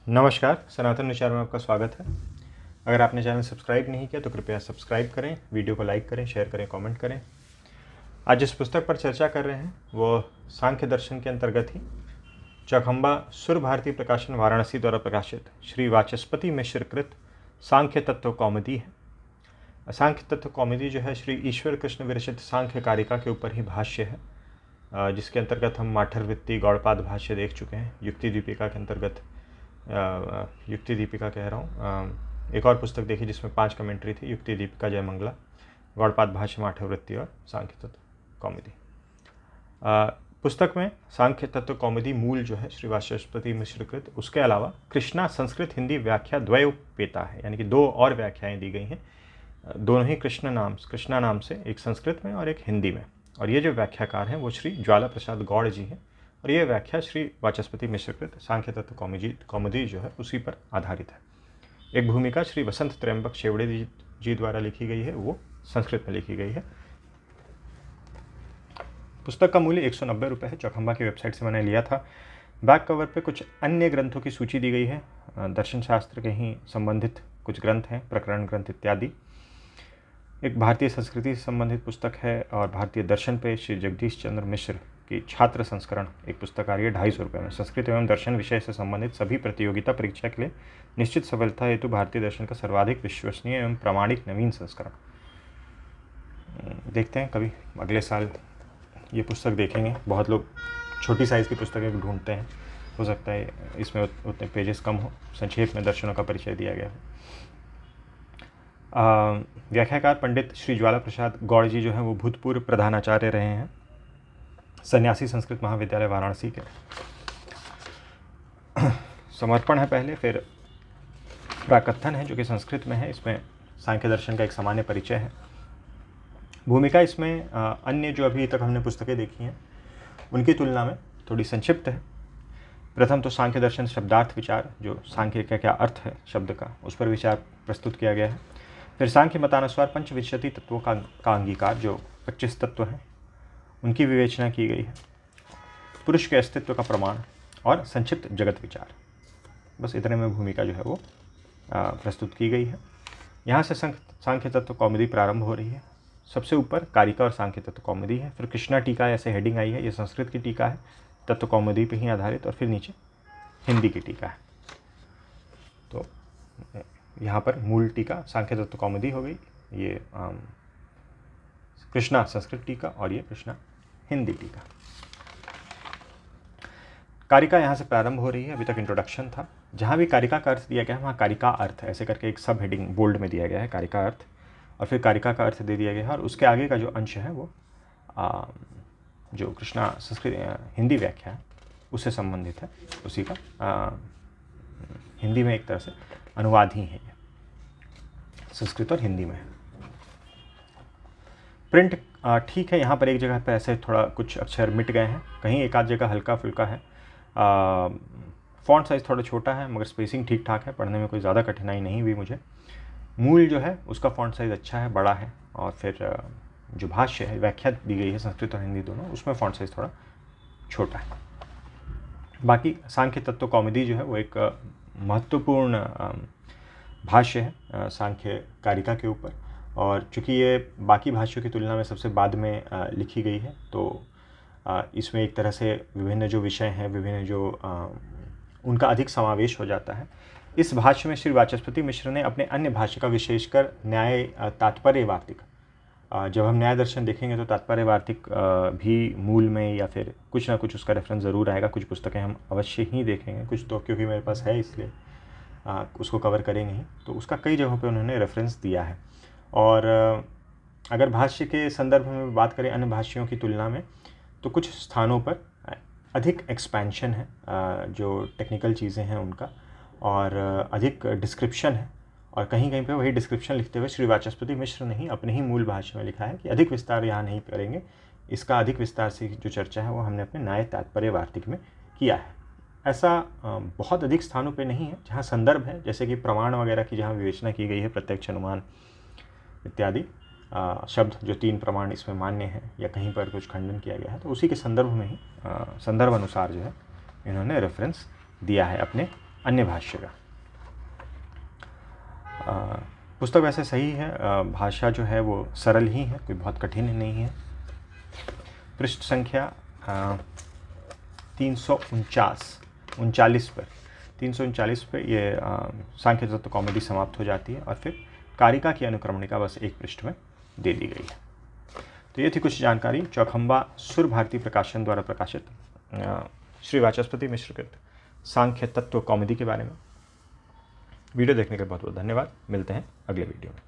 नमस्कार, सनातन विचार में आपका स्वागत है। अगर आपने चैनल सब्सक्राइब नहीं किया तो कृपया सब्सक्राइब करें, वीडियो को लाइक करें, शेयर करें, कमेंट करें। आज जिस पुस्तक पर चर्चा कर रहे हैं वो सांख्य दर्शन के अंतर्गत ही चौखंबा सुर भारती प्रकाशन वाराणसी द्वारा प्रकाशित श्री वाचस्पति मिश्र कृत सांख्य तत्व कौमुदी है। सांख्य तत्व कौमुदी जो है श्री ईश्वर कृष्ण विरचित सांख्य कारिका के ऊपर ही भाष्य है, जिसके अंतर्गत हम माठरवृत्ति गौड़पाद भाष्य देख चुके हैं। युक्ति दीपिका के अंतर्गत युक्ति दीपिका कह रहा हूँ, एक और पुस्तक देखी जिसमें 5 कमेंट्री थी, युक्ति दीपिका जयमंगला, गौड़पाद भाष्य, माठवृत्ति और सांख्य तत्व कौमुदी। पुस्तक में सांख्य तत्व कौमुदी मूल जो है श्री वाचस्पति मिश्र कृत, उसके अलावा कृष्णा संस्कृत हिंदी व्याख्या द्वयोपेता है, यानी कि 2 और व्याख्याएं दी गई हैं, दोनों ही कृष्णा नाम से, एक संस्कृत में और एक हिंदी में। और ये जो व्याख्याकार हैं वो श्री ज्वाला प्रसाद गौड़ जी हैं, और ये व्याख्या श्री वाचस्पति मिश्र कृत सांख्य तत्व कौमुदी जो है उसी पर आधारित है। एक भूमिका श्री वसंत त्र्यंबक शेवड़े जी द्वारा लिखी गई है, वो संस्कृत में लिखी गई है। पुस्तक का मूल्य 190 रुपये है, चौखंबा की वेबसाइट से मैंने लिया था। बैक कवर पे कुछ अन्य ग्रंथों की सूची दी गई है, दर्शन शास्त्र के ही संबंधित कुछ ग्रंथ हैं, प्रकरण ग्रंथ इत्यादि। एक भारतीय संस्कृति से संबंधित पुस्तक है, और भारतीय दर्शन पे श्री जगदीश चंद्र मिश्र की छात्र संस्करण एक पुस्तक आ रही है 250 रुपये में। संस्कृत एवं दर्शन विषय से संबंधित सभी प्रतियोगिता परीक्षा के लिए निश्चित सफलता हेतु भारतीय दर्शन का सर्वाधिक विश्वसनीय एवं प्रामाणिक नवीन संस्करण। देखते हैं कभी अगले साल ये पुस्तक देखेंगे। बहुत लोग छोटी साइज़ की पुस्तकें ढूंढते हैं, हो सकता है इसमें उतने पेजेस कम हो, संक्षेप में दर्शनों का परिचय दिया गया है। व्याख्याकार पंडित श्री ज्वाला प्रसाद गौड़ जी जो हैं वो भूतपूर्व प्रधानाचार्य रहे हैं, सन्यासी संस्कृत महाविद्यालय वाराणसी के। समर्पण है पहले, फिर प्राकथन है जो कि संस्कृत में है। इसमें सांख्य दर्शन का एक सामान्य परिचय है। भूमिका इसमें अन्य जो अभी तक हमने पुस्तकें देखी हैं उनकी तुलना में थोड़ी संक्षिप्त है। प्रथम तो सांख्य दर्शन शब्दार्थ विचार, जो सांख्य का क्या अर्थ है शब्द का, उस पर विचार प्रस्तुत किया गया है। फिर सांख्य मतानुसार पंचविंशति तत्वों का अंगीकार, जो 25 तत्व हैं, उनकी विवेचना की गई है। पुरुष के अस्तित्व का प्रमाण और संक्षिप्त जगत विचार, बस इतने में भूमिका जो है वो प्रस्तुत की गई है। यहाँ से सांख्य तत्व कौमुदी प्रारंभ हो रही है। सबसे ऊपर कारिका और सांख्य तत्व कौमुदी है, फिर कृष्णा टीका ऐसे हेडिंग आई है, ये संस्कृत की टीका है, तत्व कौमुदी पे ही आधारित, और फिर नीचे हिंदी की टीका है। तो यहाँ पर मूल टीका सांख्य तत्व कौमुदी हो गई, ये कृष्णा संस्कृत टीका, और ये कृष्णा हिंदी टीका। कारिका यहाँ से प्रारंभ हो रही है। अभी तक इंट्रोडक्शन था। जहाँ भी कारिका का अर्थ दिया गया है वहाँ कारिका अर्थ ऐसे करके एक सब हेडिंग बोल्ड में दिया गया है, कारिका अर्थ, और फिर कारिका का अर्थ दे दिया गया है। और उसके आगे का जो अंश है वो जो कृष्णा संस्कृत हिंदी व्याख्या है उससे संबंधित है, उसी का हिंदी में एक तरह से अनुवाद ही है, ये संस्कृत और हिंदी में है। प्रिंट ठीक है, यहाँ पर एक जगह पर ऐसे थोड़ा कुछ अक्षर मिट गए हैं, कहीं एक आध जगह हल्का फुल्का है। फ़ॉन्ट साइज़ थोड़ा छोटा है, मगर स्पेसिंग ठीक ठाक है, पढ़ने में कोई ज़्यादा कठिनाई नहीं हुई मुझे। मूल जो है उसका फ़ॉन्ट साइज़ अच्छा है, बड़ा है, और फिर जो भाष्य है, व्याख्या दी गई है संस्कृत और हिंदी दोनों, उसमें फ़ॉन्ट साइज़ थोड़ा छोटा है। बाकी सांख्य तत्व कौमुदी जो है वो एक महत्वपूर्ण भाष्य है सांख्य कारिका के ऊपर, और चूँकि ये बाकी भाष्यों की तुलना में सबसे बाद में लिखी गई है, तो इसमें एक तरह से विभिन्न जो विषय हैं, विभिन्न जो उनका अधिक समावेश हो जाता है। इस भाष्य में श्री वाचस्पति मिश्र ने अपने अन्य भाष्य का, विशेषकर न्याय तात्पर्य वार्तिक, जब हम न्याय दर्शन देखेंगे तो तात्पर्य वार्तिक भी मूल में या फिर कुछ ना कुछ उसका रेफरेंस ज़रूर आएगा। कुछ पुस्तकें हम अवश्य ही देखेंगे, कुछ तो क्योंकि मेरे पास है इसलिए उसको कवर करेंगे ही, तो उसका कई जगहों पे उन्होंने रेफरेंस दिया है। और अगर भाष्य के संदर्भ में बात करें अन्य भाष्यों की तुलना में, तो कुछ स्थानों पर अधिक एक्सपेंशन है, जो टेक्निकल चीज़ें हैं उनका, और अधिक डिस्क्रिप्शन है। और कहीं कहीं पे वही डिस्क्रिप्शन लिखते हुए श्री वाचस्पति मिश्र ने ही अपने ही मूल भाष्य में लिखा है कि अधिक विस्तार यहाँ नहीं करेंगे, इसका अधिक विस्तार से जो चर्चा है वो हमने अपने न्याय तात्पर्य वार्तिक में किया है। ऐसा बहुत अधिक स्थानों पे नहीं है जहाँ संदर्भ है, जैसे कि प्रमाण वगैरह की जहाँ विवेचना की गई है, प्रत्यक्ष, अनुमान इत्यादि शब्द जो 3 प्रमाण इसमें मान्य हैं या कहीं पर कुछ खंडन किया गया है, तो उसी के संदर्भ में ही संदर्भ अनुसार जो है इन्होंने रेफरेंस दिया है अपने अन्य भाष्य का। पुस्तक वैसे सही है, भाषा जो है वो सरल ही है, कोई बहुत कठिन नहीं है। पृष्ठ संख्या 339 पर 339 पे ये सांख्य तत्व कौमुदी समाप्त हो जाती है और फिर कारिका की अनुक्रमणिका बस एक पृष्ठ में दे दी गई है। तो ये थी कुछ जानकारी चौखंबा सुर भारती प्रकाशन द्वारा प्रकाशित श्री वाचस्पति मिश्र कृत सांख्य तत्व कौमुदी के बारे में। वीडियो देखने के लिए बहुत बहुत धन्यवाद। मिलते हैं अगले वीडियो में।